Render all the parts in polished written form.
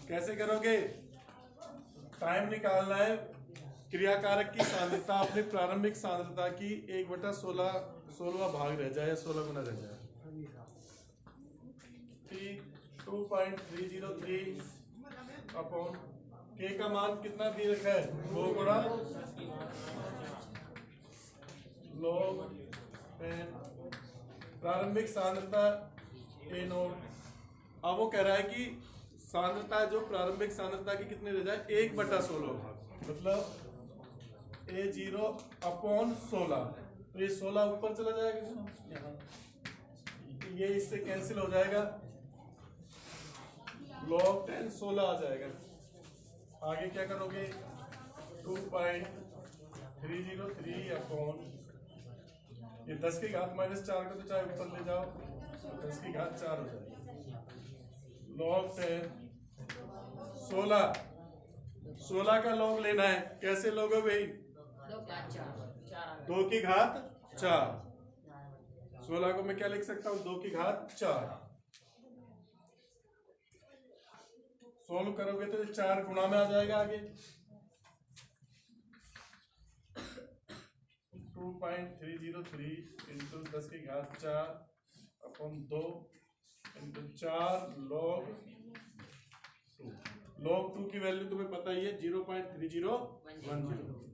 कैसे करोगे? टाइम निकालना है। क्रियाकारक की सांद्रता अपनी प्रारंभिक सांद्रता की 1/16 भाग रह जाए, 16 गुना रह जाए। 2.303 अपॉन के का मान कितना दे रखा है? 2 गुणा log 10 प्रारंभिक सांद्रता ए नोट। अब वो कह रहा है कि सांद्रता जो प्रारंभिक सांद्रता की कितनी रह जाए? 1/16 भाग, मतलब A0 अपॉन 16। तो ये 16 ऊपर चला जाएगा यहाँ, ये इससे कैंसिल हो जाएगा, log 10 16 आ जाएगा। आगे क्या करोगे? 2.303 अपॉन ये 10 की घात -4 को तो चाहे ऊपर ले जाओ, 10 की घात 4 हो जाएगी। log 10 16 का log लेना है। कैसे लोगे भाई? 2 की घात 4। 16 को मैं क्या लिख सकता हूँ? 2 की घात 4। सोल्व करोगे तो 4 गुणा में आ जाएगा आगे। 2.303 इंटू 10 की घात 4 अपॉन 2 इंटू 4 log 2। log 2 की वैल्यू तुम्हें पता ही है 0.3010।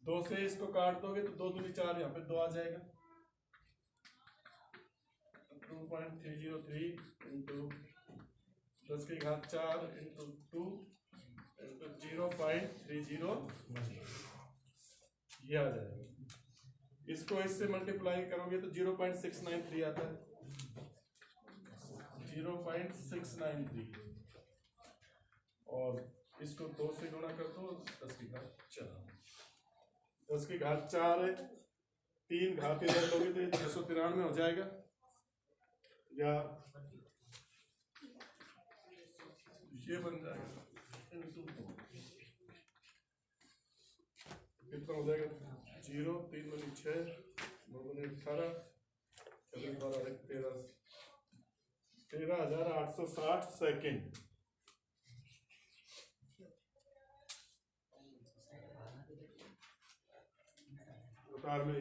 2 से इसको काट दोगे तो 2 दूनी 4, यहाँ पे 2 आ जाएगा। 2.303 इंटू 10 की घात 4 इंटू 2 इंटू 0.301, ये आ जाएगा। इसको इससे मल्टीप्लाई करोगे तो 0.693 आता है। 0.693 और इसको 2 से गुणा कर दो, 10 की घात 4। 10 की घात 4 है, 3 घात इधर लोगे तो 693 हो जाएगा, या ये बन जाएगा इंटू 2। कितना हो जाएगा? 0 3 बनी 6 9 बनी 18 13,860 सेकेंड। उतार में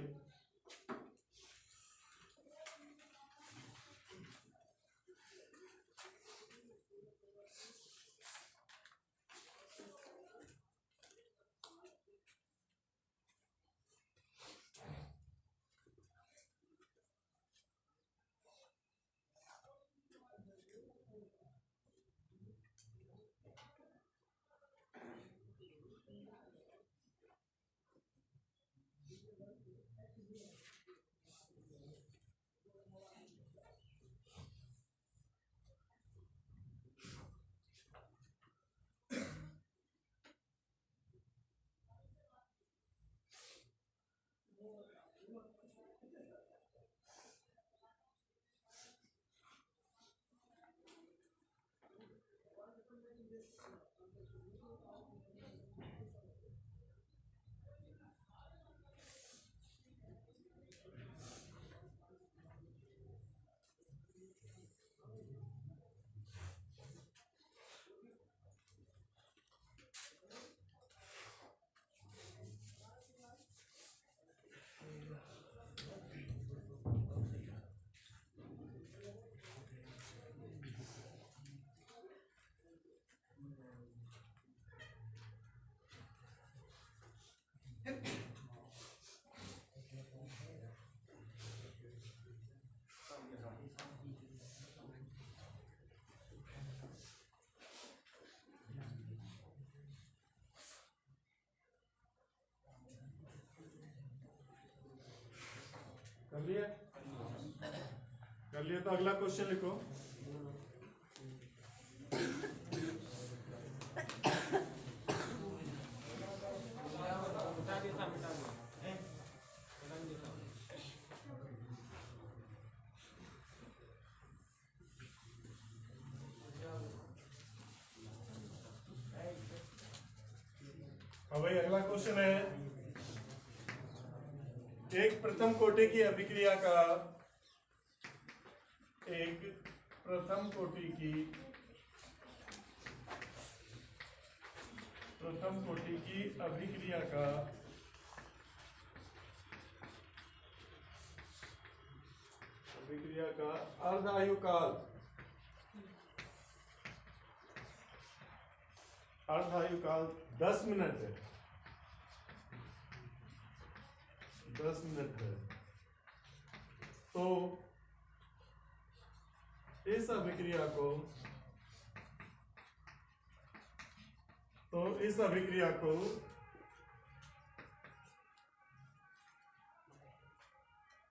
कर लिया? कर लिया तो अगला क्वेश्चन लिखो। हाँ भाई, अगला क्वेश्चन है, एक प्रथम कोटि की अभिक्रिया का एक प्रथम कोटि की प्रथम कोटि की अभिक्रिया का अर्ध आयुकाल 10 मिनट है। 10 मिनट है। तो इस अभिक्रिया को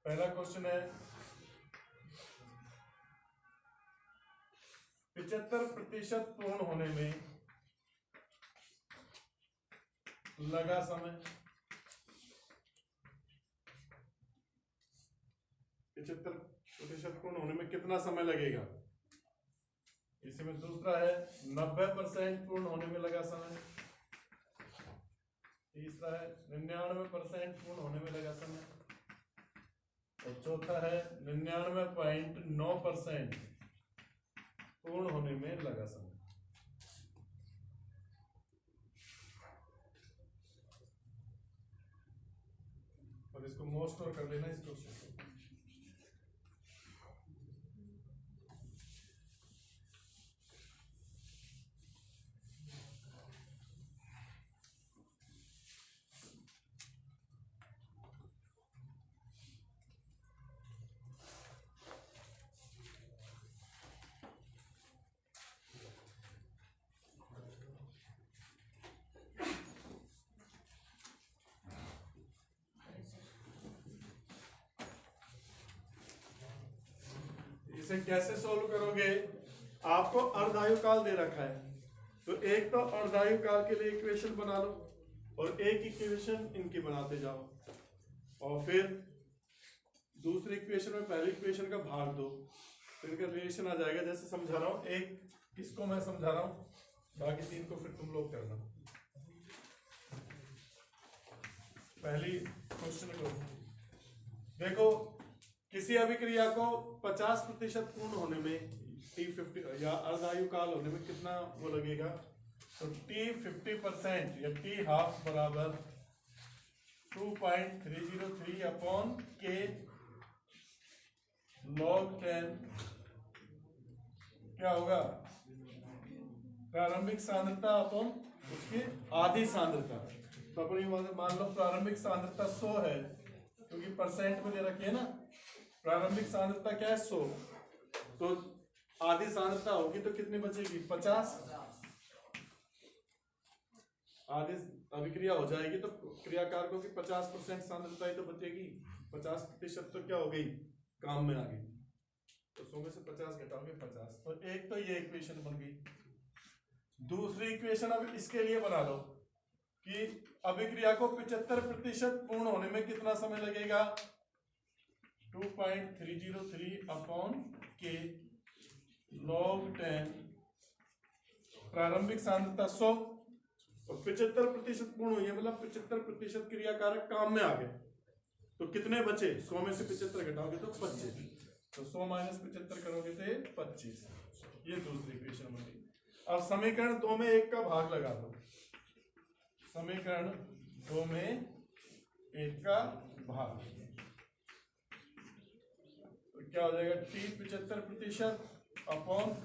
पहला क्वेश्चन है 75% पूर्ण होने में लगा समय। 75% पूर्ण होने में कितना समय लगेगा। इसी में दूसरा है 90% पूर्ण होने में लगा समय। तीसरा है 99% पूर्ण होने में लगा समय। और चौथा है 99.9% पूर्ण होने में लगा समय। और इसको मोस्ट और कर लेना इस क्वेश्चन को। इसे कैसे सॉल्व करोगे। आपको अर्धायुकाल दे रखा है, तो एक तो अर्धायुकाल के लिए इक्वेशन बना लो और एक इक्वेशन इनकी बनाते जाओ, और फिर दूसरी इक्वेशन में पहली इक्वेशन का भाग दो, फिर इनका रिलेशन आ जाएगा। जैसे समझा रहा हूं, एक इसको मैं समझा रहा हूं, बाकी तीन को फिर तुम लोग करना। पहली क्वेश्चन को देखो, किसी अभिक्रिया को 50% पूर्ण होने में T50 या अर्धायुकाल होने में कितना वो लगेगा। तो T50% या T हाफ बराबर 2.303 अपॉन K log 10 क्या होगा, प्रारंभिक सांद्रता अपॉन उसकी आधी सांद्रता। तो अपनी मान लो प्रारंभिक सांद्रता 100 है, क्योंकि परसेंट में दे रखी है ना। प्रारंभिक सांद्रता क्या है 100, तो आधी सांद्रता होगी तो कितनी बचेगी 50। आधी अभिक्रिया हो जाएगी तो क्रियाकारकों की 50% सांद्रता ही तो बचेगी। 50% तो क्या हो गई, काम में आ गई। तो 100 में से 50 घटाओगे 50। तो एक तो ये इक्वेशन बन गई। दूसरी इक्वेशन अब इसके लिए बना लो कि अभिक्रिया को 75% पूर्ण होने में कितना समय लगेगा। 2.303 अपॉन K log 10 प्रारंभिक सांद्रता 100 और 75% पूर्ण हुई है, मतलब 75% क्रियाकारक काम में आ गए। तो कितने बचे, 100 में से 75 घटाओगे तो 25। तो 100 माइनस 75 करोगे तो 25। ये दूसरी इक्वेशन बनी। अब समीकरण 2 में 1 का भाग लगा दो। समीकरण 2 में 1 का भाग तो क्या हो जाएगा, T 75% अपॉन T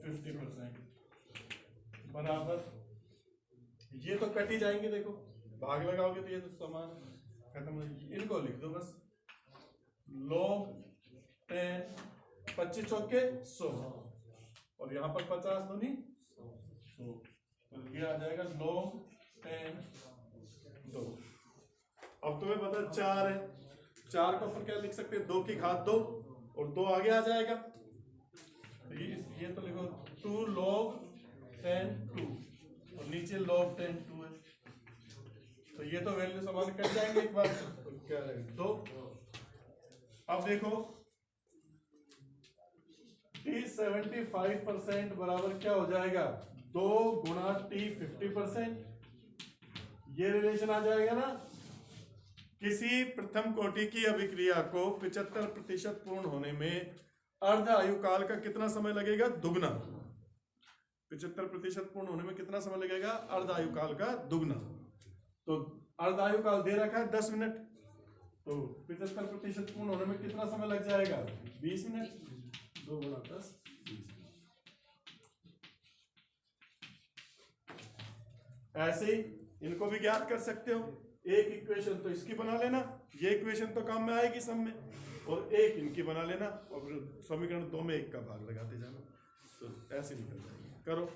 50% बराबर, ये तो कट ही जाएंगे। देखो भाग लगाओगे तो ये तो समान खत्म हो जाएगी। इनको लिख दो बस, log 10 25 चौके 100 और यहाँ पर 50 दूनी 100, तो ये आ जाएगा log 10 2। अब तुम्हें पता 4 है, 4 को अपन क्या लिख सकते हैं, 2 की घात 2 और 2 आगे आ जाएगा। तो ये तो लिखो 2 log 10 2 और नीचे log 10 2 है। तो ये तो वैल्यू समान कर जाएंगे एक बार, तो क्या रहेगा 2। अब देखो T 75% बराबर क्या हो जाएगा, 2 गुणा T 50%। ये रिलेशन आ जाएगा ना। किसी प्रथम कोटि की अभिक्रिया को 75% पूर्ण होने में अर्ध आयुकाल का कितना समय लगेगा, दुगना। 75% पूर्ण होने में कितना समय लगेगा? अर्ध आयु काल का दुगना। तो अर्ध आयु काल दे रखा है 10 मिनट, तो 75% पूर्ण होने में कितना समय लग जाएगा? 20 मिनट। 2 गुणा 10, 20 मिनट। ऐसे ही इनको भी ज्ञात कर सकते हो। एक इक्वेशन तो इसकी बना लेना, ये इक्वेशन तो काम में आएगी सब में, और एक इनकी बना लेना, और फिर समीकरण 2 में 1 का भाग लगाते जाना, तो ऐसे निकल जाएगी। करो।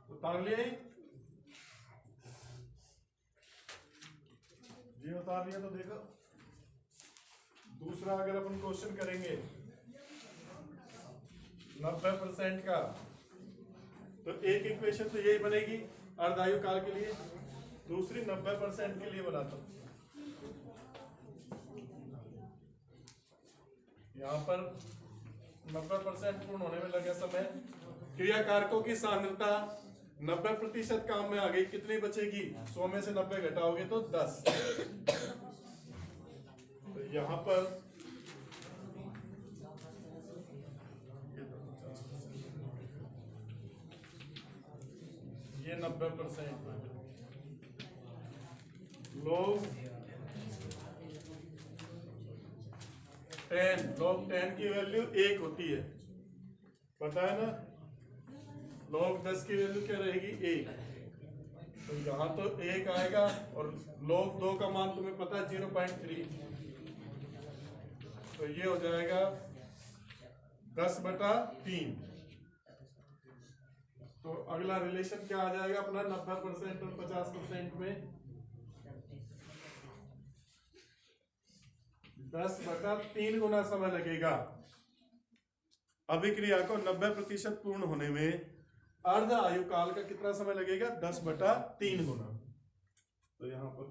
उतार लिए जी? उतार लिया तो देखो। दूसरा अगर अपन क्वेश्चन करेंगे 90% का, तो एक इक्वेशन तो यही बनेगी अर्धायु काल के लिए, दूसरी 90% के लिए बनाता हूं। यहां पर 90% पूर्ण होने में लगा समय। क्रिया कारकों की सांद्रता 90% काम में आ गई, कितनी बचेगी? 100 में से 90 घटाओगे तो 10। तो यहां पर ये 90% लोग log 10 की वैल्यू 1 होती है, पता है ना। log 10 की वैल्यू क्या रहेगी? 1। तो यहाँ तो 1 आएगा, और log 2 का मान तुम्हें पता है 0.3, तो ये हो जाएगा 10/3। तो अगला रिलेशन क्या आ जाएगा अपना 90% और 50% में? 10/3 गुना समय लगेगा अभिक्रिया को 90% पूर्ण होने में। अर्ध आयु काल का कितना समय लगेगा? 10/3 गुना। तो यहां पर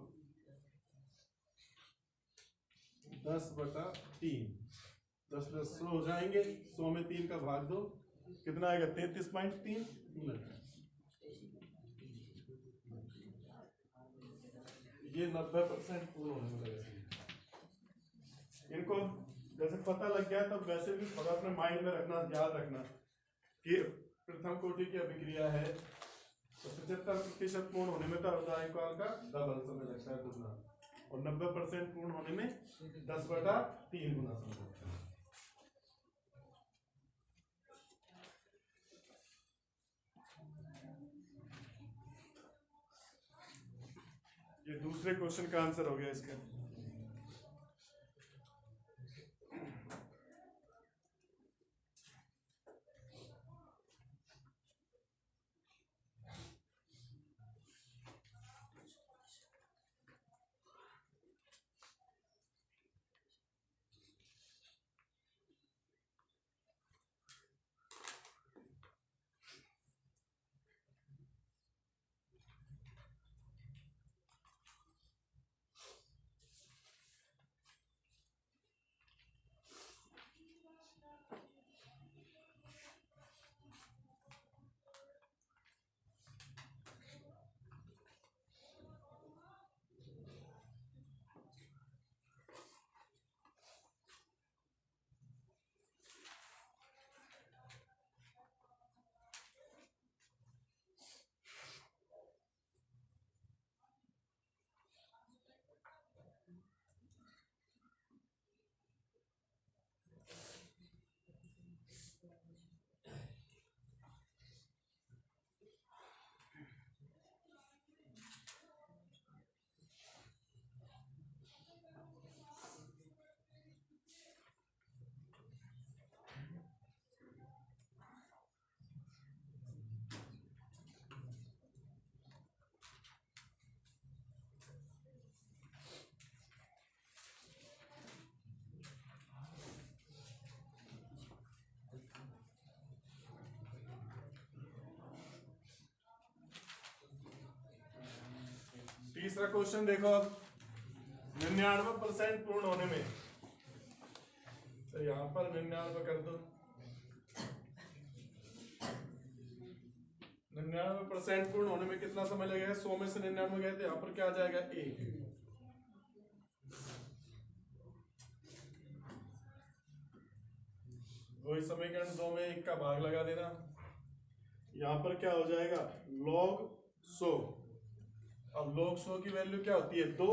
10/3, 10 10 100 हो जाएंगे, 100 में 3 का भाग दो, कितना आएगा? 33.3 मिनट। ये 90% पूर्ण होने में लगेगा। इनको जैसे पता लग गया, तब वैसे भी थोड़ा अपने माइंड में रखना, याद रखना कि प्रथम कोटि की अभिक्रिया है तो 75% पूर्ण होने में तो अर्धायु काल का डबल समय लगता है, दुगना, और 90% पूर्ण होने में 10/3 गुना समय लगता है। ये दूसरे क्वेश्चन का आंसर हो गया इसका। तीसरा क्वेश्चन देखो अब, 99% पूर्ण होने में, तो यहां पर 99 कर दो। 99% पूर्ण होने में कितना समय लगेगा? 100 में से 99 गए थे, यहाँ पर क्या आ जाएगा? 1। वही समीकरण 2 में 1 का भाग लगा देना। यहाँ पर क्या हो जाएगा? log 100। अब log 100 की वैल्यू क्या होती है? 2,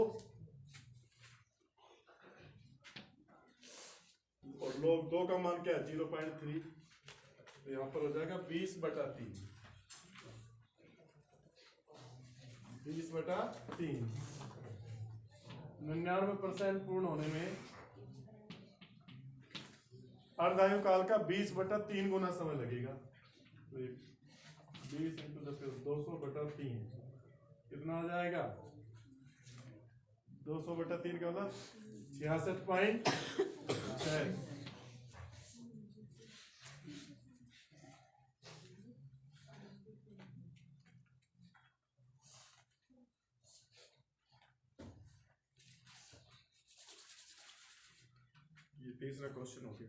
और log 2 का मान क्या है? 0.3। तो यहाँ पर हो जाएगा 20/3। 20/3। 99% पूर्ण होने में अर्धायु काल का 20/3 गुना समय लगेगा। तो 20 × 10 200/3 कितना आ जाएगा? 200/3 का मतलब 66.6। ये तीसरा क्वेश्चन हो गया।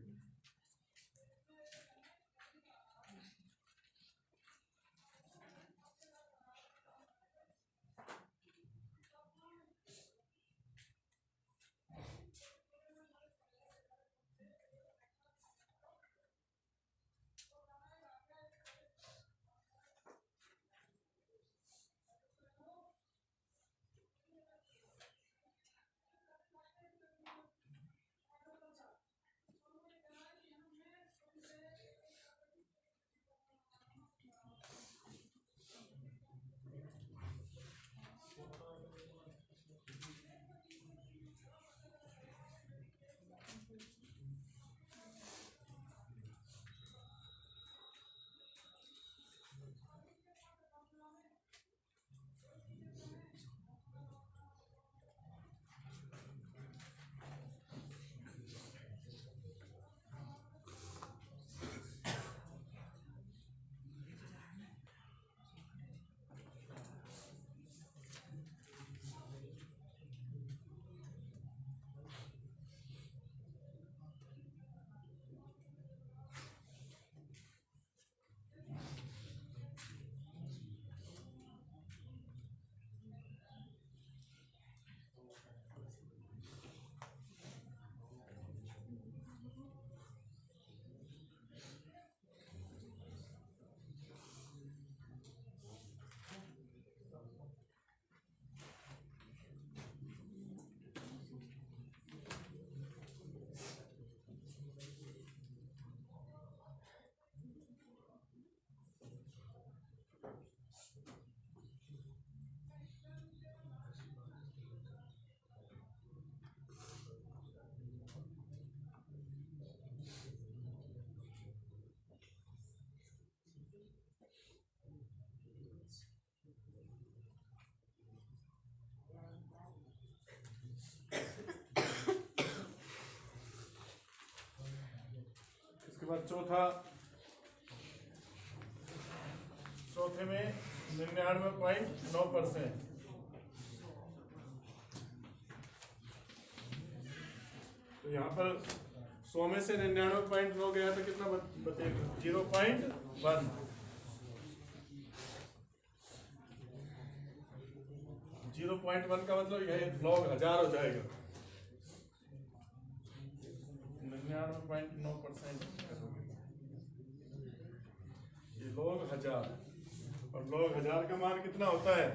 बाद चौथे में 99.9%। तो यहाँ पर 100 में से 99.9 गया तो कितना बचेगा? 0.1। 0.1 का मतलब यह log 1000 हो जाएगा। 99.9% ये log 1000, और log 1000 का मान कितना होता है?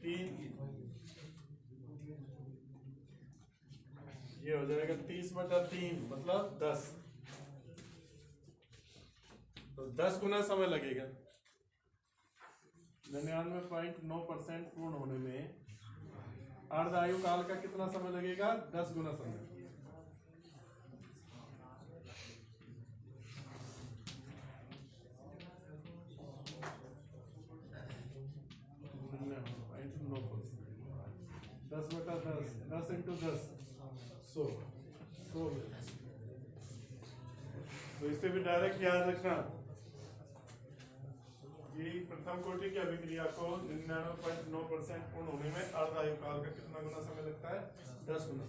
3। ये हो जाएगा 30/3 मतलब 10। तो 10 गुना समय लगेगा। 99.9% पूर्ण होने में अर्ध आयु काल का कितना समय लगेगा? 10 गुना समय। दस बटा 10, 10 × 10 100। तो इससे भी डायरेक्ट याद रखना कि प्रथम कोटि की अभिक्रिया को 99.9% पूर्ण होने में अर्ध आयु काल का कितना गुना समय लगता है? 10 गुना।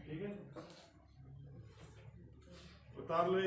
ठीक है, उतार लो।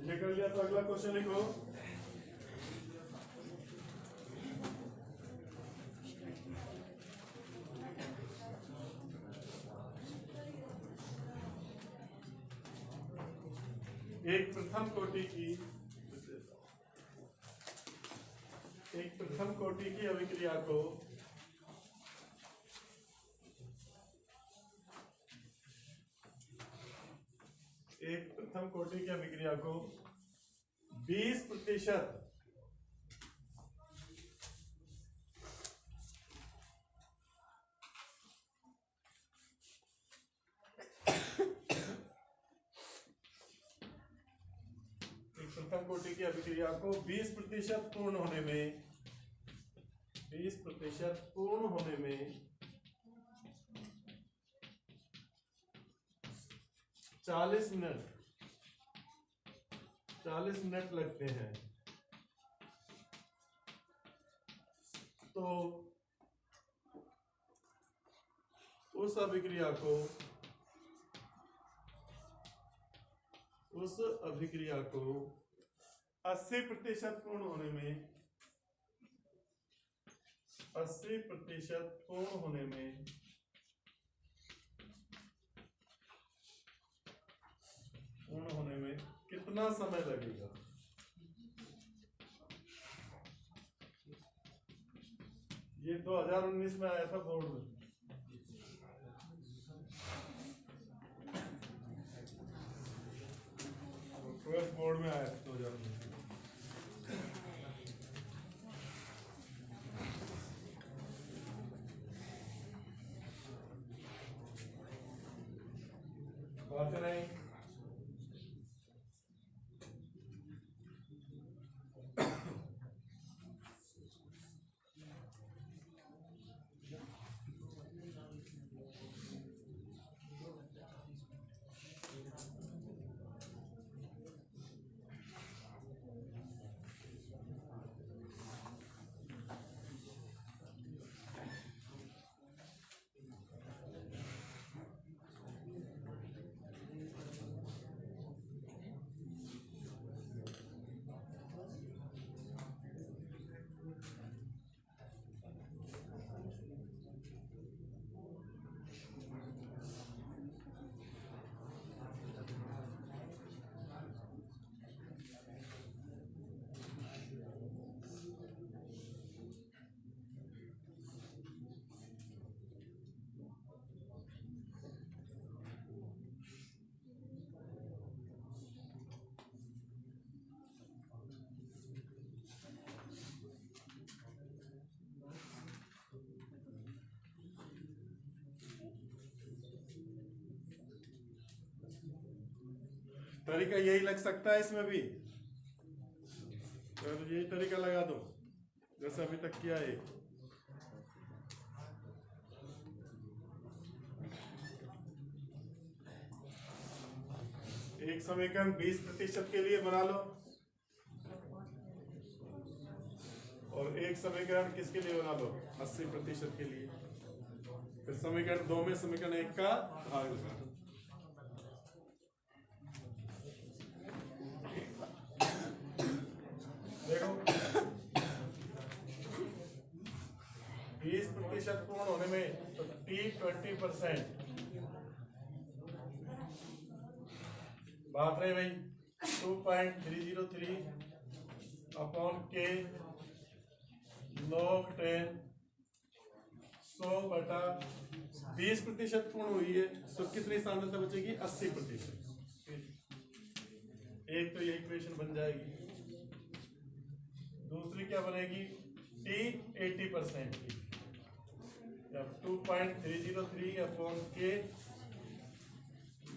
ये कर लिया तो अगला क्वेश्चन लिखो। एक प्रथम कोटि की अभिक्रिया को एक 20% प्रथम कोटि की अभिक्रिया को 20% पूर्ण होने में 40 मिनट लगते हैं। तो उस अभिक्रिया को 80% पूर्ण होने में 80% कितना समय लगेगा? ये 2019 में आया था बोर्ड में। बोर्ड में आया था 2019। बात नहीं। तरीका यही लग सकता है इसमें भी, तो यही तरीका लगा दो जैसे अभी तक किया है। एक समीकरण 20% के लिए बना लो और एक समीकरण किसके लिए बना लो, 80% के लिए। फिर समीकरण 2 में समीकरण 1 का भाग लगा दो। देखो 20% पूर्ण होने में तो t 20% बात रहे भाई 2.303 अपॉन के log 10 100/20% पूर्ण हुई है तो कितनी सांद्रता बचेगी, 80%। एक तो ये इक्वेशन बन जाएगी। दूसरी क्या बनेगी, t 80% की 2.303 अपॉन के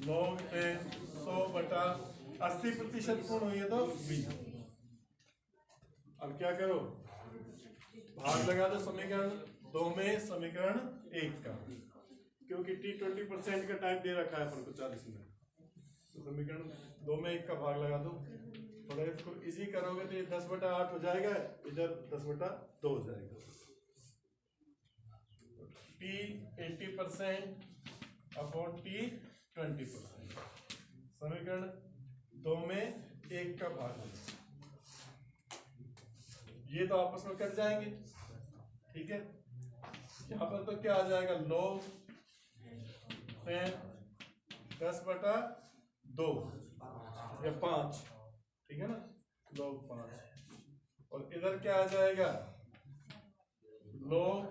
log 10 100/80% पूर्ण हुई है तो 20। अब क्या करो, भाग लगा दो समीकरण 2 में समीकरण 1 का, क्योंकि t 20% का टाइम दे रखा है अपन को 40 मिनट, तो समीकरण 2 में 1 का भाग लगा दो। थोड़ा इसको इजी करोगे तो ये 10/8 हो जाएगा, इधर 10/2 हो जाएगा। t 80% अपॉन t 20%, समीकरण 2 में 1 का भाग लगा, ये तो आपस में कट जाएंगे, ठीक है। यहाँ पर तो क्या आ जाएगा, log 10/2 या 5, ठीक है ना, log 5। और इधर क्या आ जाएगा, log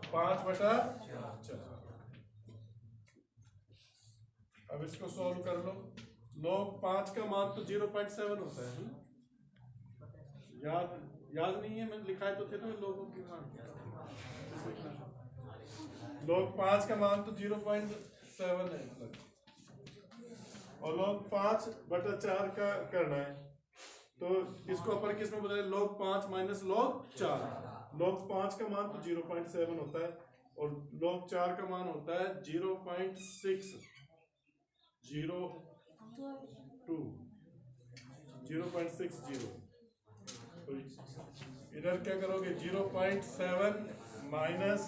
5/4। अब इसको सॉल्व कर लो। log 5 का मान तो 0.7 होता है ना? याद नहीं है, मैंने लिखा है तो थे ना लोगों के मान। log 5 का मान तो 0.7 है और log 5/4 का करना है, तो इसको अपर किस में बताए, log 5 माइनस log 4। log 5 का मान तो 0.7 होता है और log 4 का मान होता है 0.602। 0.60। तो इधर क्या करोगे, 0.7 माइनस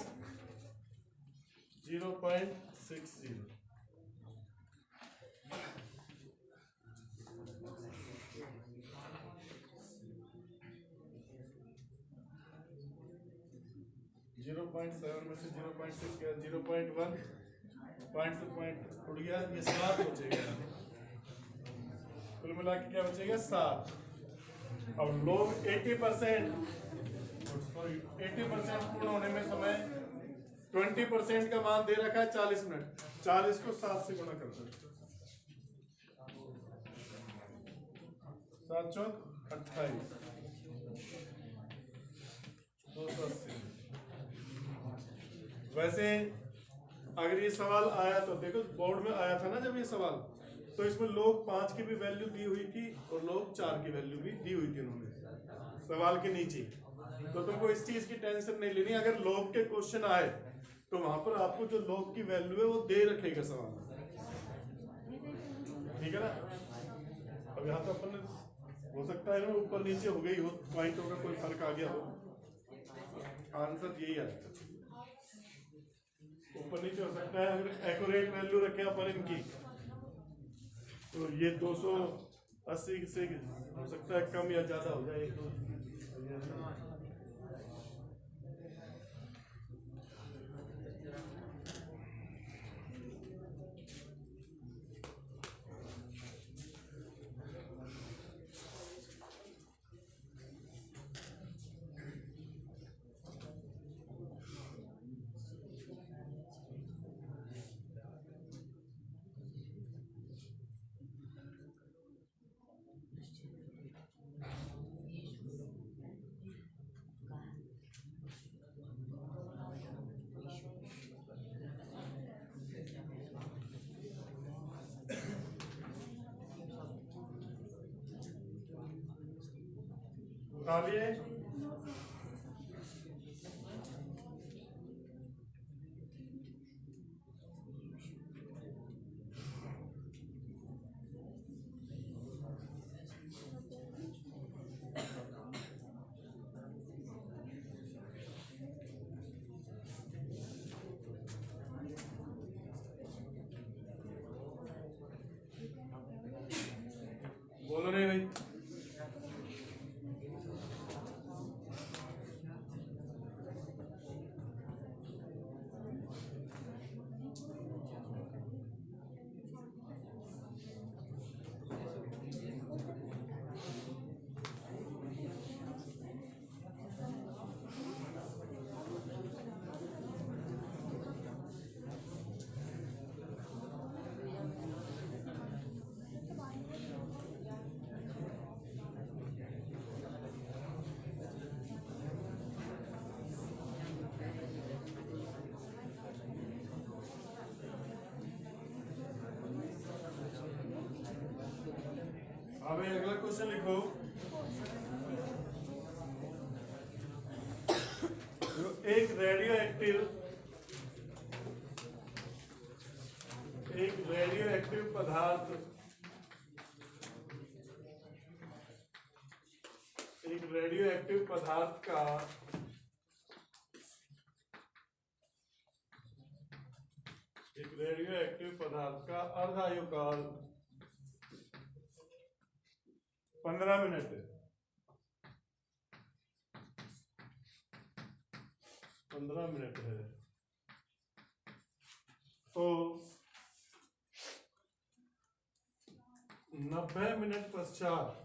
0.60, जीरो पॉइंट 7 में से 0.6 गया, 0.1 पॉइंट से पॉइंट उड़ गया, ये 7 बचेगा। कुल मिला के क्या बचेगा, 7। अब लोग 80% पूर्ण होने में समय 20% का मान दे रखा है 40 मिनट, 40 को 7 से गुणा कर दो, 7 चौक 28, 280। वैसे अगर ये सवाल आया तो देखो बोर्ड में आया था ना जब ये सवाल, तो इसमें log 5 की भी वैल्यू दी हुई थी और log 4 की वैल्यू भी दी हुई थी उन्होंने सवाल के नीचे। तो तुमको इस चीज की टेंशन नहीं लेनी, अगर log के क्वेश्चन आए तो वहां पर आपको जो log की वैल्यू है वो दे रखेगा सवाल, ठीक है ना। अब यहाँ तो अपन हो सकता है ना ऊपर नीचे हो गई हो, पॉइंटों का कोई फर्क आ गया हो, आंसर यही आएगा, ऊपर नीचे हो सकता है। अगर एक्यूरेट वैल्यू रखे अपन इनकी तो ये 280 से हो सकता है कम या ज्यादा हो जाए, तो उठा लिए। बोलो नहीं भाई। अब अगला क्वेश्चन लिखो। जो एक रेडियो एक्टिव पदार्थ का अर्धायुकाल 15 मिनट है। 15 मिनट है तो 90 मिनट पश्चात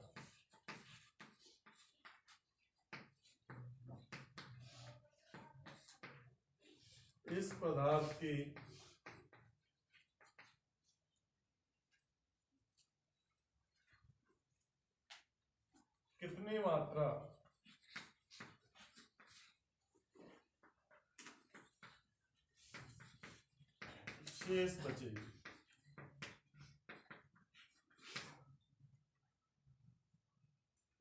इस पदार्थ की कितनी मात्रा शेष बचेगी।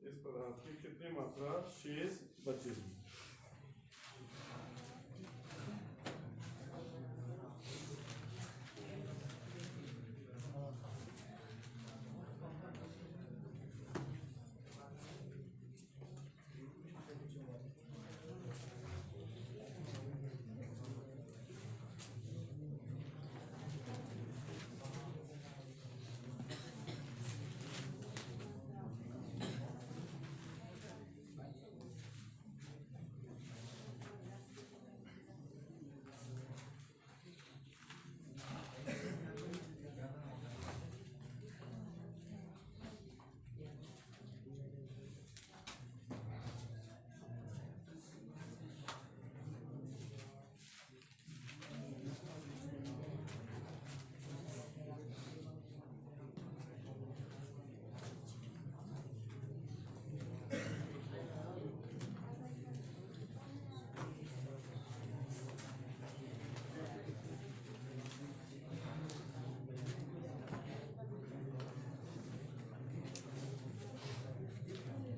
इस पदार्थ की कितनी मात्रा शेष बचेगी।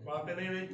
बातें नहीं हुई।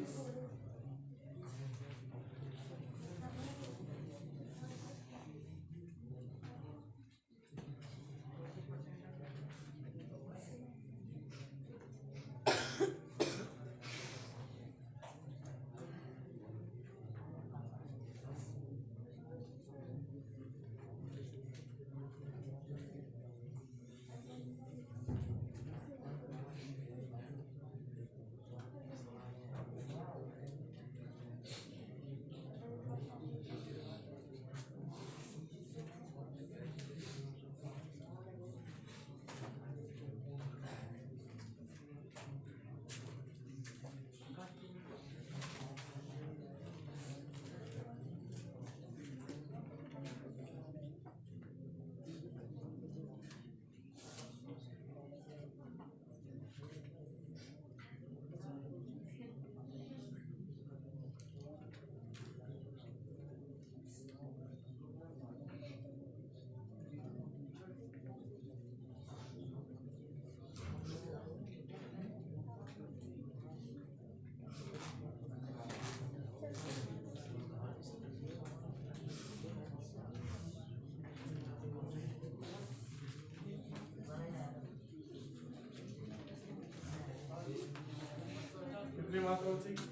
कितनी मात्रा बचेगी?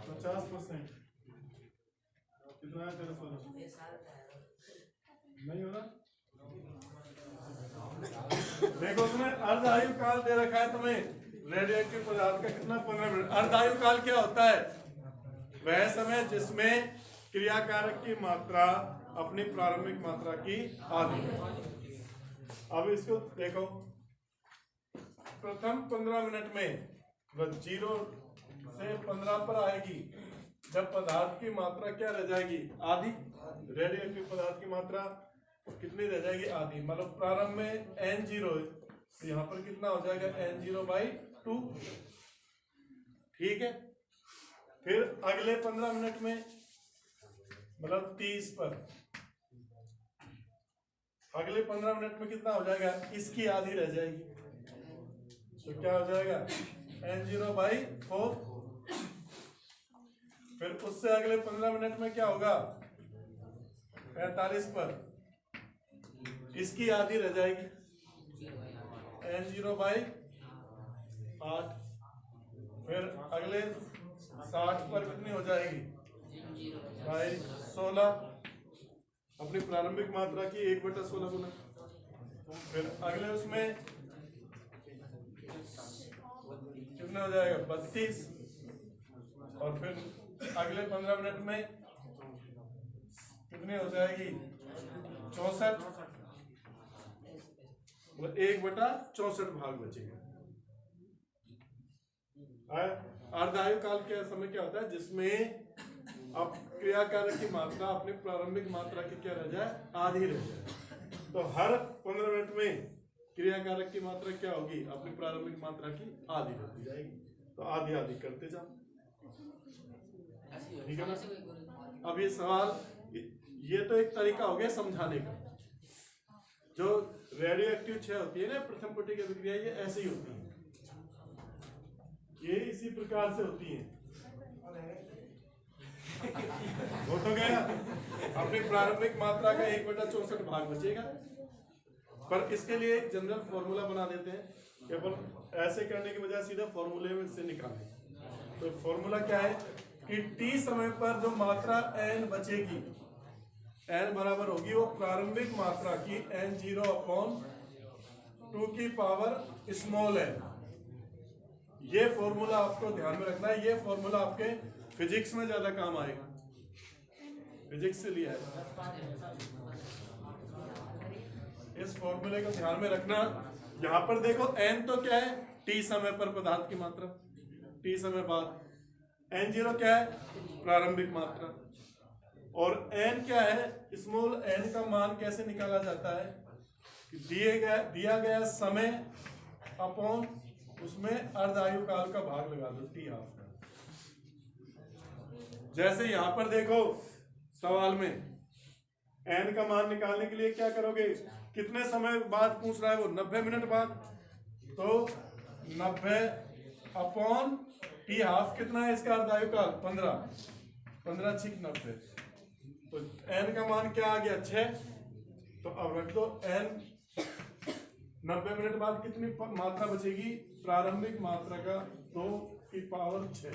50%। कितना है तेरा सोलह? नहीं हो रहा। देखो उसमें अर्ध आयु काल दे रखा है तुम्हें रेडियोएक्टिव पदार्थ का कितना 15 मिनट। अर्ध आयु काल क्या होता है? वह समय जिसमें क्रियाकारक की मात्रा अपनी प्रारंभिक मात्रा की आधी। अब इसको देखो, प्रथम 15 मिनट में वह 0 से 15 पर आएगी जब पदार्थ की मात्रा क्या रह जाएगी? आधी। रेडियोएक्टिव पदार्थ की मात्रा कितनी रह जाएगी? आधी। मतलब प्रारंभ में N0 है तो यहाँ पर कितना हो जाएगा? N0/2। ठीक है। फिर अगले 15 मिनट में मतलब 30 पर, अगले 15 मिनट में कितना हो जाएगा? इसकी आधी रह जाएगी तो क्या हो जाएगा? N0/4। फिर उससे अगले 15 मिनट में क्या होगा? 45 पर इसकी आधी रह जाएगी N0/8। फिर अगले 60 पर कितनी हो जाएगी? 16। अपनी प्रारंभिक मात्रा की 1/16 गुना। फिर अगले उसमें कितने हो जाएगा? 32। और फिर अगले 15 मिनट में कितनी हो जाएगी? 64। 1/64 भाग बचेगा। अर्ध आयु काल के समय क्या होता है? जिसमें अब क्रियाकारक की मात्रा अपनी प्रारंभिक मात्रा की क्या रह जाए? आधी रह जाए। तो हर 15 मिनट में क्रियाकारक की मात्रा क्या होगी? अपनी प्रारंभिक मात्रा की आधी होती जाएगी। तो आधी आधी करते जाओ, ठीक है ना? अब ये सवाल, ये तो एक तरीका हो गया समझाने का। जो रेडियोएक्टिव क्षय होती है ना, प्रथम कोटि की अभिक्रिया, ये ऐसे ही होती है, ये इसी प्रकार से होती है। हो तो गया, अपनी प्रारंभिक मात्रा का 1/64 भाग बचेगा। पर इसके लिए एक जनरल फॉर्मूला बना देते हैं कि अपन ऐसे करने की बजाय सीधा फॉर्मूले में से निकालें। तो फॉर्मूला क्या है कि t समय पर जो मात्रा n बचेगी, n बराबर होगी वो प्रारंभिक मात्रा की N0/2 की पावर स्मॉल n। ये फॉर्मूला आपको ध्यान में रखना है। ये फॉर्मूला आपके फिजिक्स में ज्यादा काम आएगा, फिजिक्स से लिया है। इस फॉर्मूले को ध्यान में रखना। यहां पर देखो n तो क्या है? t समय पर पदार्थ की मात्रा, t समय बाद। N0 क्या है? प्रारंभिक मात्रा। और n क्या है? स्मॉल n का मान कैसे निकाला जाता है? दिया गया समय अपॉन उसमें अर्ध आयु काल का भाग लगा दो, T½ का। जैसे यहां पर देखो सवाल में n का मान निकालने के लिए क्या करोगे? कितने समय बाद पूछ रहा है वो? 90 मिनट बाद। तो 90 अपॉन T½ कितना है इसका अर्ध आयु काल? 15। 15 × 90। तो n का मान क्या आ गया? 6। तो अब रख दो n। 90 मिनट बाद कितनी मात्रा बचेगी? प्रारंभिक मात्रा का 2 की पावर 6।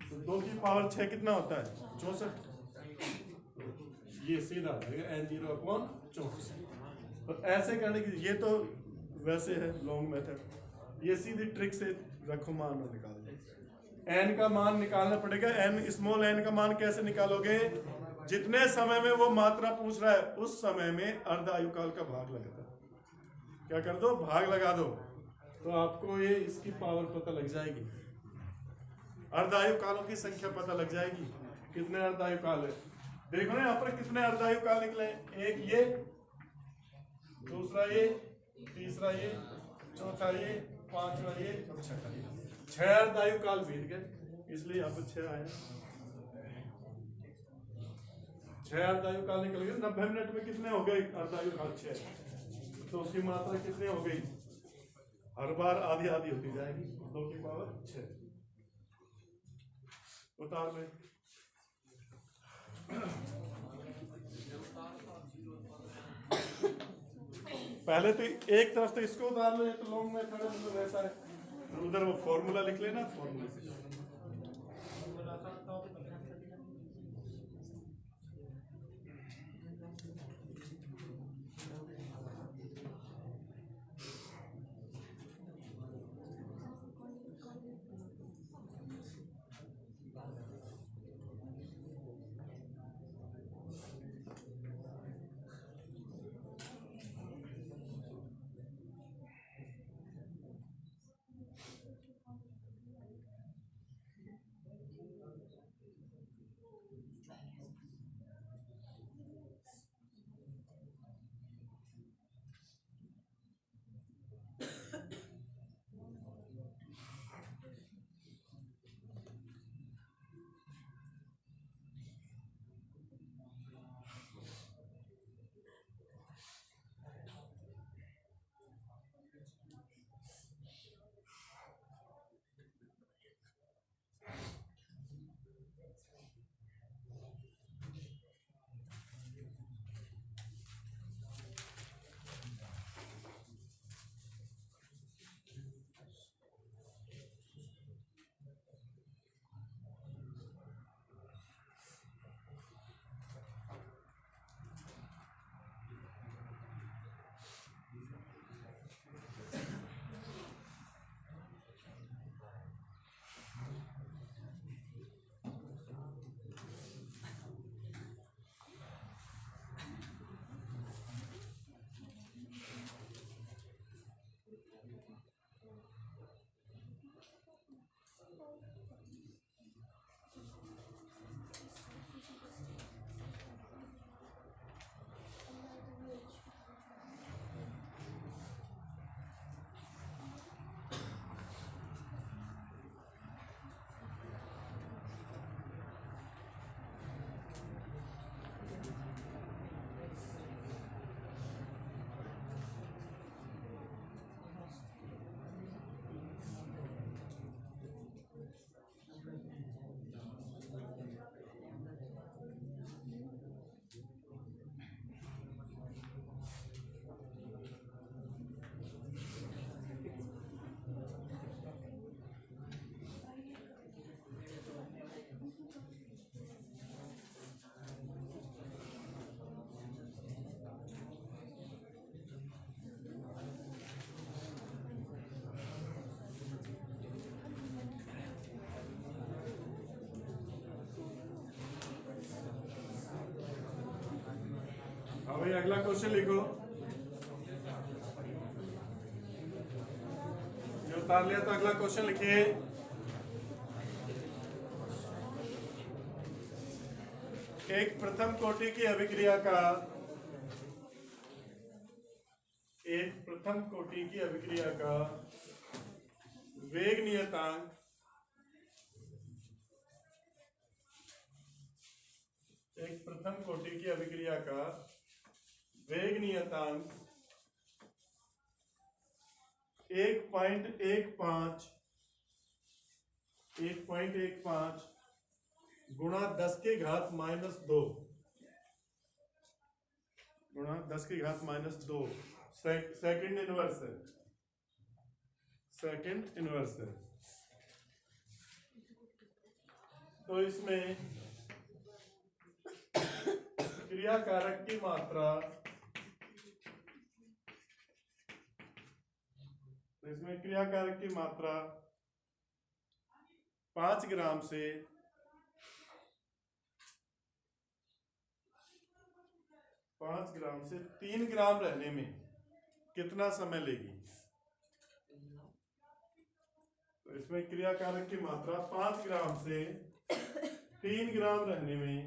तो 2 की पावर 6 कितना होता है? 64। ये सीधा आ जाएगा N0/64। तो ऐसे करने की, ये तो वैसे है लॉन्ग मेथड, ये सीधी ट्रिक से रखो मान और निकाल दो। n का मान निकालना पड़ेगा। n स्मॉल n का मान कैसे निकालोगे? जितने समय में वो मात्रा पूछ रहा है उस समय में अर्ध आयु काल का भाग लगा दो। क्या कर दो? भाग लगा दो। तो आपको ये इसकी पावर पता लग जाएगी, अर्ध आयु कालों की संख्या पता लग जाएगी। कितने अर्ध आयु काल है? देखो ना यहाँ पर कितने अर्ध आयु काल निकले। एक ये, दूसरा ये, तीसरा ये, चौथा ये, पांचवा ये और छठा ये। 6 अर्ध आयु काल बीत गए, इसलिए यहाँ पर 6 आए। 6 अर्ध आयु काल निकल गए। 90 मिनट में कितने हो गए अर्ध आयु काल? 6। तो उसकी मात्रा कितनी हो गई? हर बार आधी आधी होती जाएगी, 2 की पावर 6। उतार में पहले तो एक तरफ तो इसको उतार लो, ये तो लॉन्ग मेथड है, मतलब ऐसा है। उधर वो फॉर्मूला लिख लेना, फॉर्मूले से हाँ भाई, अगला क्वेश्चन लिखो। ये उतार लिया तो अगला क्वेश्चन लिखिए। एक प्रथम कोटि की अभिक्रिया का वेग नियतांक वेग नियतांक 1.15 गुणा 10 के घात -2 सेकंड इनवर्स है। तो इसमें क्रियाकारक की मात्रा 5 ग्राम से 3 ग्राम रहने में कितना समय लेगी? तो इसमें क्रियाकारक की मात्रा 5 ग्राम से 3 ग्राम रहने में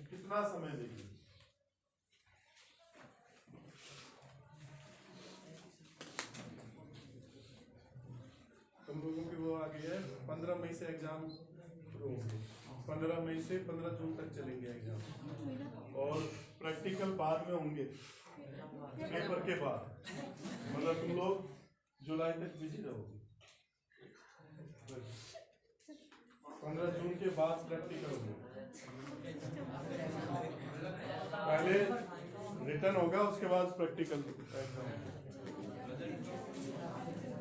कितना समय लेगी? तुम लोगों की वो आ गई है। 15 मई से एग्जाम शुरू होंगे। 15 मई से 15 जून तक चलेंगे एग्जाम, और प्रैक्टिकल बाद में होंगे, पेपर के बाद। मतलब तुम लोग जुलाई तक बिजी रहोगे। 15 जून के बाद प्रैक्टिकल होंगे। पहले रिटर्न होगा, उसके बाद प्रैक्टिकल एग्जाम।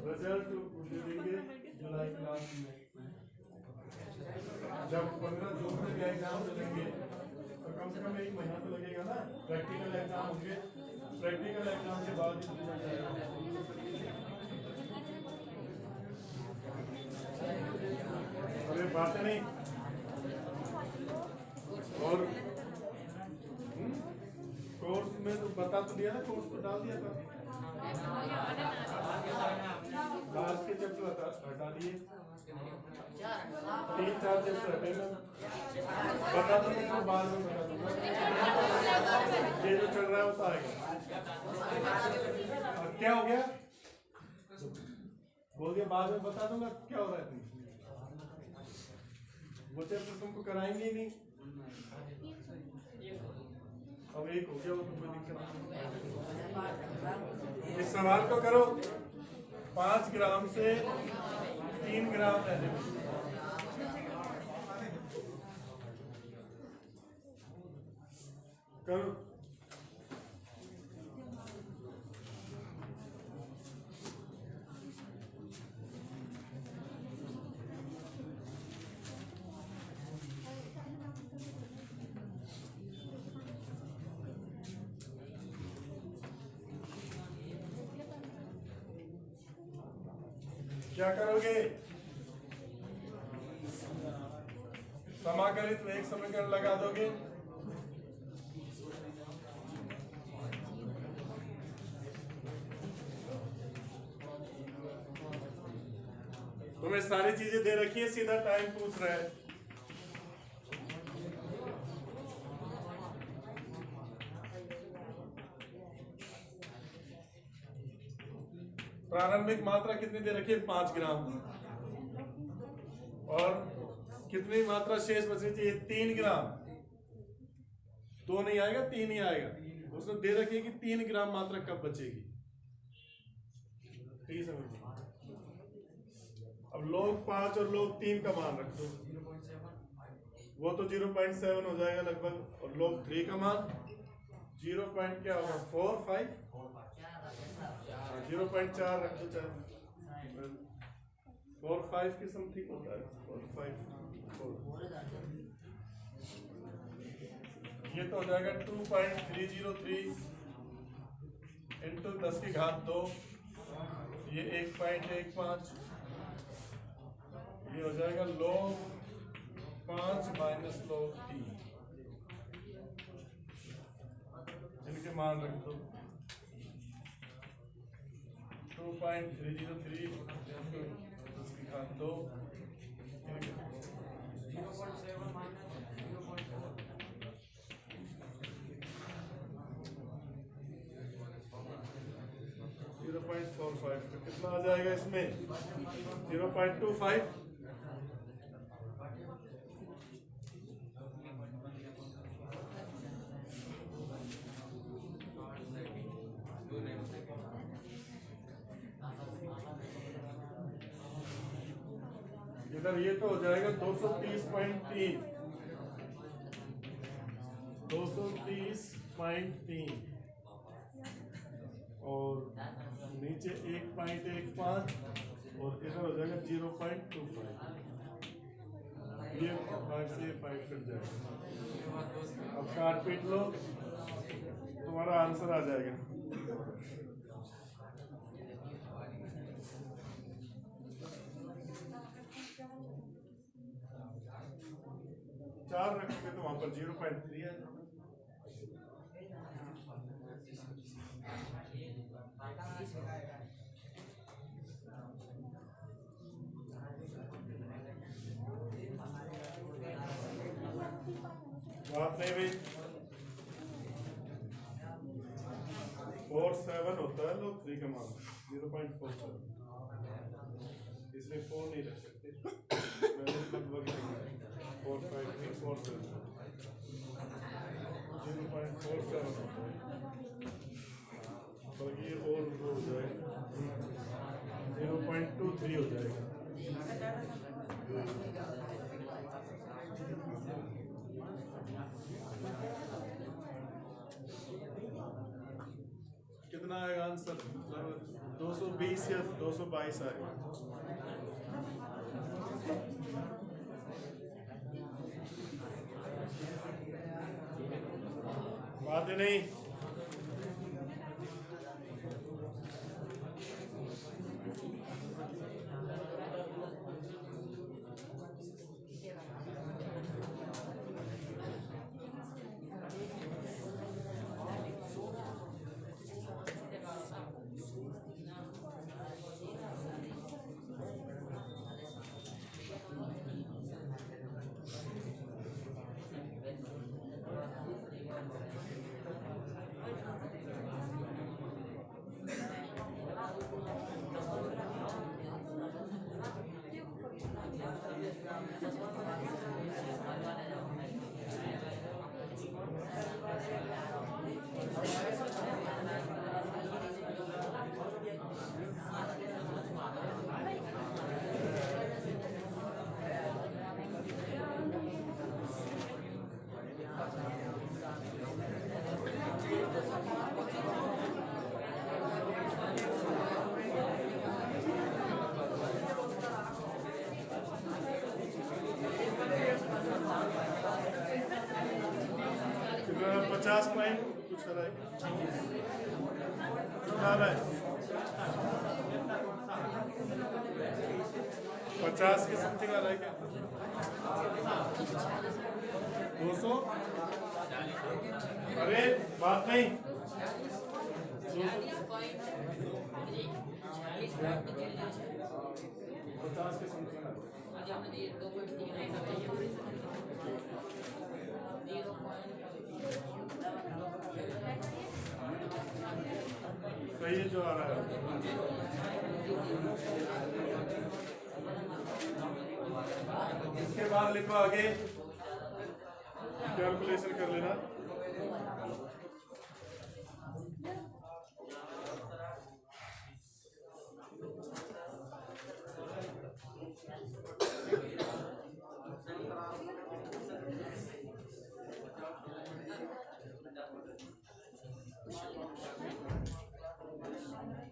रिजल्ट दे देंगे जुलाई के लास्ट में। जब 15 जून तक एग्जाम चलेंगे तो कम से कम 1 महीना तो लगेगा ना। प्रैक्टिकल एग्जाम होंगे, प्रैक्टिकल एग्जाम के बाद ही रिजल्ट आएगा। अरे बातें नहीं। और कोर्स में तो बता तो दिया ना, कोर्स तो डाल दिया था। लास्ट के चैप्टर हटा दिए, 3-4 चैप्टर हटे। मैं बता दूंगा, बाद में बता दूंगा। ये जो चल रहा है वो तो आएगा। क्या हो गया बोल दिया, बाद में बता दूंगा क्या हो रहा है। वो चैप्टर तुमको कराएंगे ही नहीं। अब एक हो गया, वो तो कोई दिक्कत नहीं। इस सवाल को करो, 5 ग्राम से 3 ग्राम रहने में। करो। क्या करोगे? समाकलित में एक समीकरण लगा दोगे। तुम्हें सारी चीजें दे रखी है, सीधा टाइम पूछ रहा है। प्रारंभिक मात्रा कितनी दे रखी है? 5 ग्राम। और कितनी मात्रा शेष बचनी चाहिए? 3 ग्राम। 2 नहीं आएगा, 3 ही आएगा। उसने दे रखी है कि 3 ग्राम मात्रा कब बचेगी। ठीक है। अब log 5 और log 3 का मान रख दो, वो तो 0.7 हो जाएगा लगभग। और log 3 का मान 0. क्या होगा? 4-5, 0.4 रख दो, चाहे 4-5 के समथिंग होता है। 4-5 ये तो हो जाएगा 2.303 इंटू 10 की घात 2, ये 1.15, ये हो जाएगा log 5 माइनस log 3। इनके मान रख दो, 2.303 इंटू 10 की घात 2, 0.45। तो कितना आ जाएगा इसमें? 0.25। इधर ये तो हो जाएगा 230.3, 230.3 और नीचे 1.15 और इधर हो जाएगा 0.25। ये 5 से 5 कट जाएगा। अब काट पीट लो, तुम्हारा आंसर आ जाएगा। चार रखोगे तो वहां पर 0.3 है। बात नहीं भाई, 4.7 होता है log 3 का मान, 0.47, इसलिए 4 नहीं रख सकते। 4.47 होता है, तो ये और हो जाएगा 0.23 हो जाएगा। कितना आएगा आंसर? 220 या 222 आएगा। बात है नहीं। $50 पॉइंट कुछ आ रहा है? कितना आ रहा है? 50 के समथिंग आ रहा है क्या? 200? अरे बात नहीं। 50 के समथिंग आ रहा सही है जो आ रहा है। इसके बाद लिखो आगे, कैलकुलेशन कर लेना।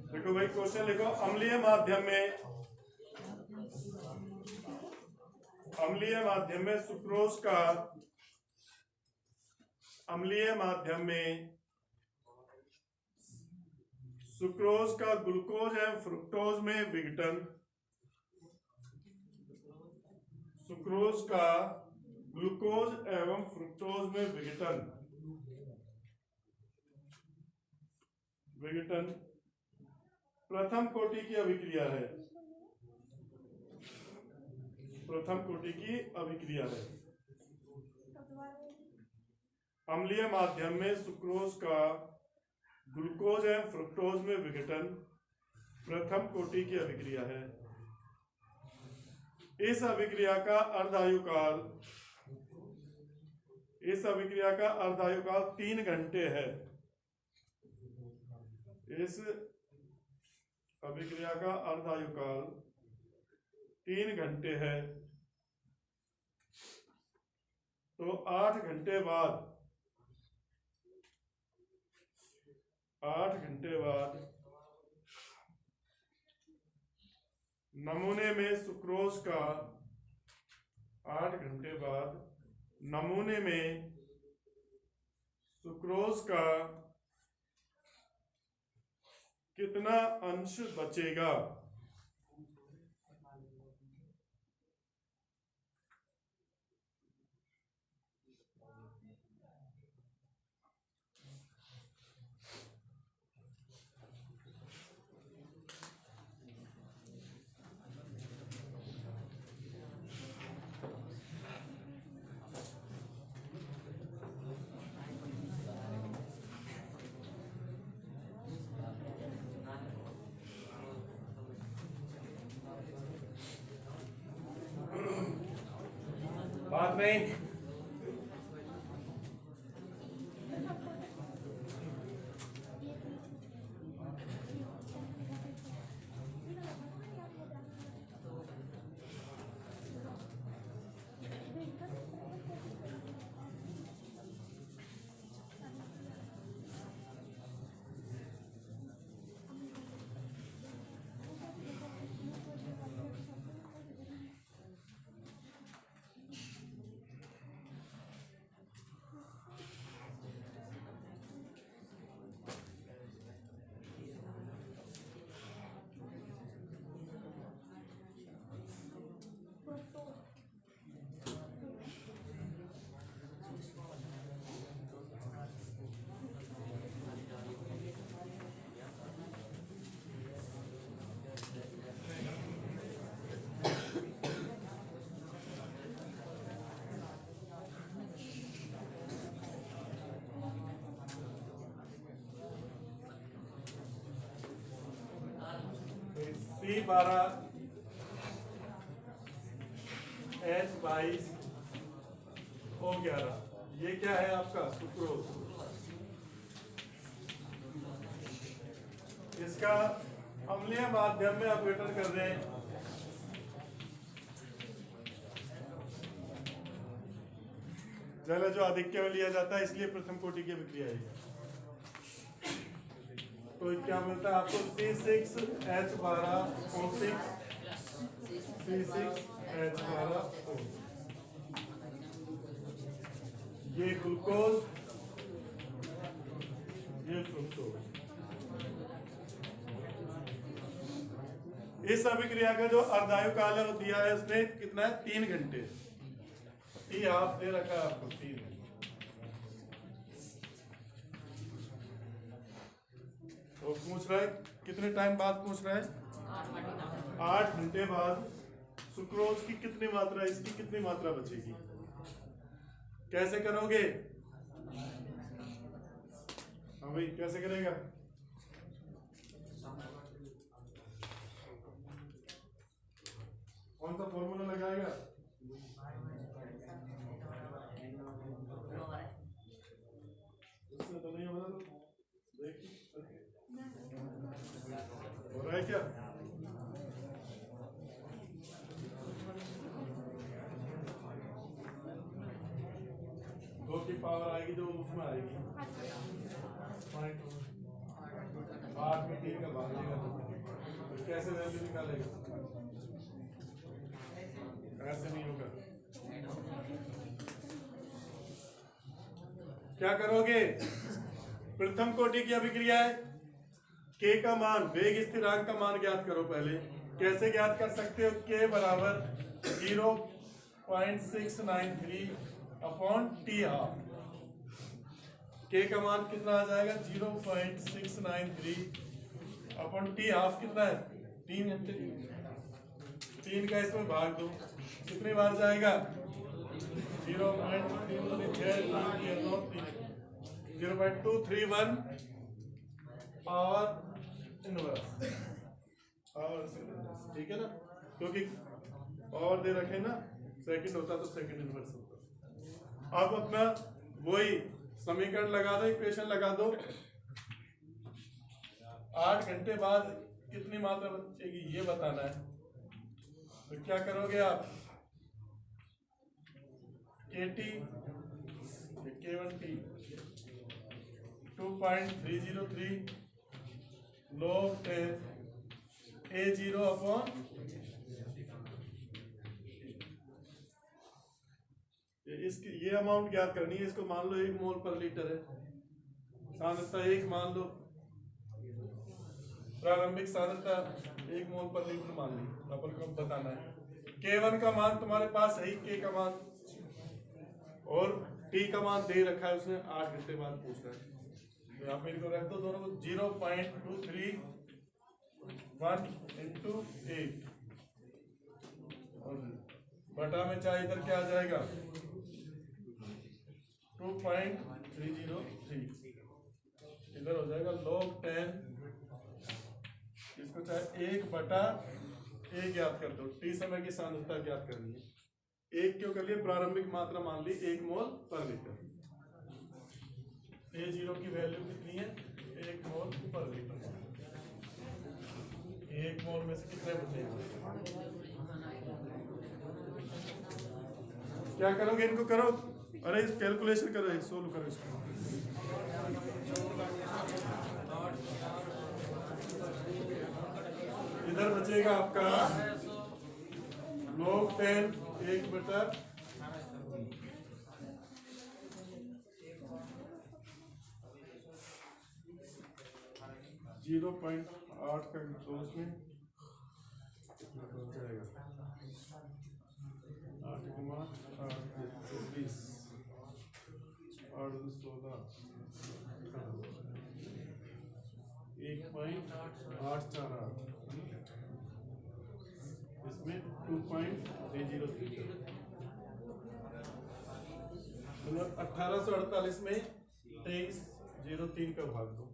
देखो भाई क्वेश्चन लिखो, अम्लीय माध्यम में सुक्रोज का ग्लूकोज एवं फ्रुक्टोज में विघटन, सुक्रोज का ग्लूकोज एवं फ्रुक्टोज में विघटन प्रथम कोटि की अभिक्रिया है। अम्लीय माध्यम में सुक्रोज का ग्लूकोज एवं फ्रुक्टोज में विघटन प्रथम कोटि की अभिक्रिया है। इस अभिक्रिया का अर्धायुकाल 3 घंटे है। इस अभिक्रिया का अर्धायुकाल 3 घंटे है। तो 8 घंटे बाद नमूने में सुक्रोज का 8 घंटे बाद नमूने में सुक्रोज का कितना अंश बचेगा? बात नहीं। C12 H22 O11, ये क्या है आपका सुक्रोज। इसका अम्लीय माध्यम में अपघटन कर रहे हैं। जल जो आधिक्य में लिया जाता है, इसलिए प्रथम कोटि की अभिक्रिया है। तो क्या मिलता है आपको C6H12O6 C6H12O, ये ग्लूकोज, ये फ्रुक्टोज। इस अभिक्रिया का जो अर्धायु काल है वो दिया है उसने कितना है, 3 घंटे। टी हाफ दे रखा है आपको 3। तो पूछ रहा है कितने टाइम बाद पूछ रहा है, 8 घंटे बाद सुक्रोज की कितनी मात्रा, इसकी कितनी मात्रा बचेगी। कैसे करोगे, हाँ भाई कैसे करेगा, कौन सा फॉर्मूला लगाएगा, उससे तो नहीं हो रहा, तो देखिए हो रहा है क्या। दो की पावर आएगी जो उसमें आएगी, 8 में 3 का भागेगा तो कैसे वैल्यू निकालेगा, ऐसे नहीं होगा। क्या करोगे, प्रथम कोटि की अभिक्रिया है, के का मान, वेग स्थिरांक का मान ज्ञात करो। पहले कैसे ज्ञात कर सकते हो, के बराबर 0.693 अपॉन टी हाफ। के का मान कितना आ जाएगा, 0.693 अपॉन टी हाफ कितना है, 3 घंटे। 3 का इसमें भाग दो, कितनी बार जाएगा, 0.231 पावर इनवर्स, ठीक है ना, क्योंकि पावर दे रखे ना, सेकंड होता तो सेकंड इनवर्स होता। अब अपना वही समीकरण लगा दो, इक्वेशन लगा दो। 8 घंटे बाद कितनी मात्रा बचेगी ये बताना है। तो क्या करोगे आप, KT K1T 2.303 log 10 A0 upon इसकी ये अमाउंट ज्ञात करनी है। इसको मान लो 1 मोल पर लीटर है, सांद्रता 1 मान लो, प्रारंभिक सांद्रता 1 मोल पर लीटर मान ली। अपन को बताना है K1 का मान तुम्हारे पास है ही, K का मान, और T का मान दे रखा है उसने, 8 घंटे बाद पूछ रहा है। तो यहाँ पे इनको रख दो दोनों को, 0.231 इंटू 8 और बटा में चाहे इधर क्या आ जाएगा, 2.303, इधर हो जाएगा log 10, इसको चाहे 1/A ज्ञात कर दो। टी समय की सांद्रता ज्ञात करनी है, 1 क्यों कर लिए, प्रारंभिक मात्रा मान ली 1 मोल पर लीटर। A0 की वैल्यू कितनी है, 1 मोल पर लीटर। 1 मोल में से कितने बचेंगे, क्या करोगे, इनको करो, अरे इस कैलकुलेशन करो, सोल्व करो इसको। इधर बचेगा आपका log 10 1/, 0.8 का दोष में कितना हो जाएगा, 8 गुना 8 24 8 16 1.848, इसमें 2.303, 1848 में 2303 का भाग दो।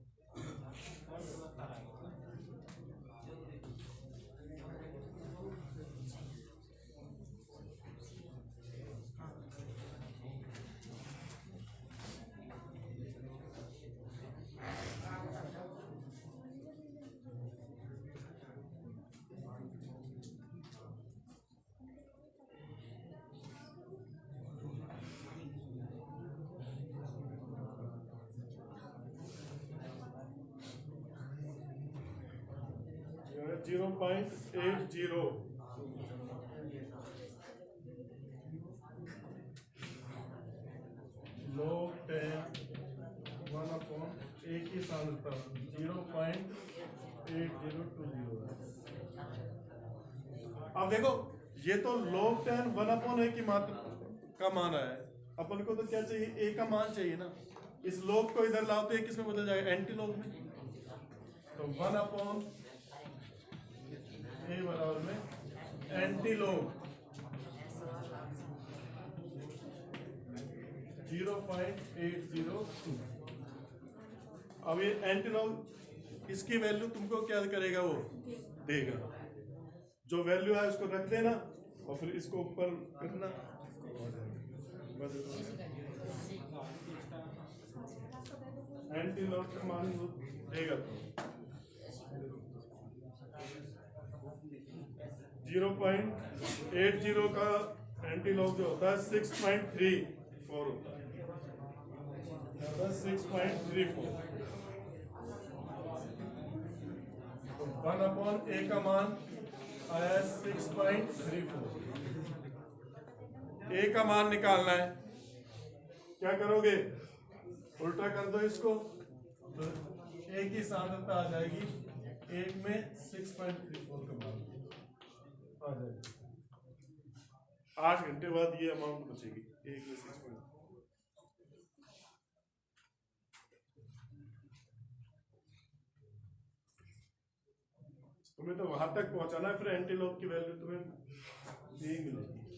0.80 log 10 1/, एक ही सांद्रता 0.8020 है। अब देखो ये तो log 10 1/a की मात्रा का मान है, अपन को तो क्या चाहिए, a का मान चाहिए ना। इस log को इधर लाओ तो ये किस में बदल जाएगा, एंटी log में। तो 1/a बराबर में एंटी log 0.802। अब ये एंटी log इसकी वैल्यू तुमको क्या करेगा, वो देगा। जो वैल्यू है उसको रख देना और फिर इसको ऊपर करना, एंटी लॉग का मान देगा तो 0.80 का एंटी लॉग जो होता है 6.34 होता है, 6.34। 1/a का मान आया 6.34। a का मान निकालना है, क्या करोगे, उल्टा कर दो इसको, तो a की सांद्रता आ जाएगी, एक में 6.34 का मान आ जाएगा। 8 घंटे बाद ये अमाउंट बचेगी, एक में 6.34। तुम्हें तो वहां तक पहुंचाना है, फिर एंटी लॉग की वैल्यू तुम्हें यही मिलेगी।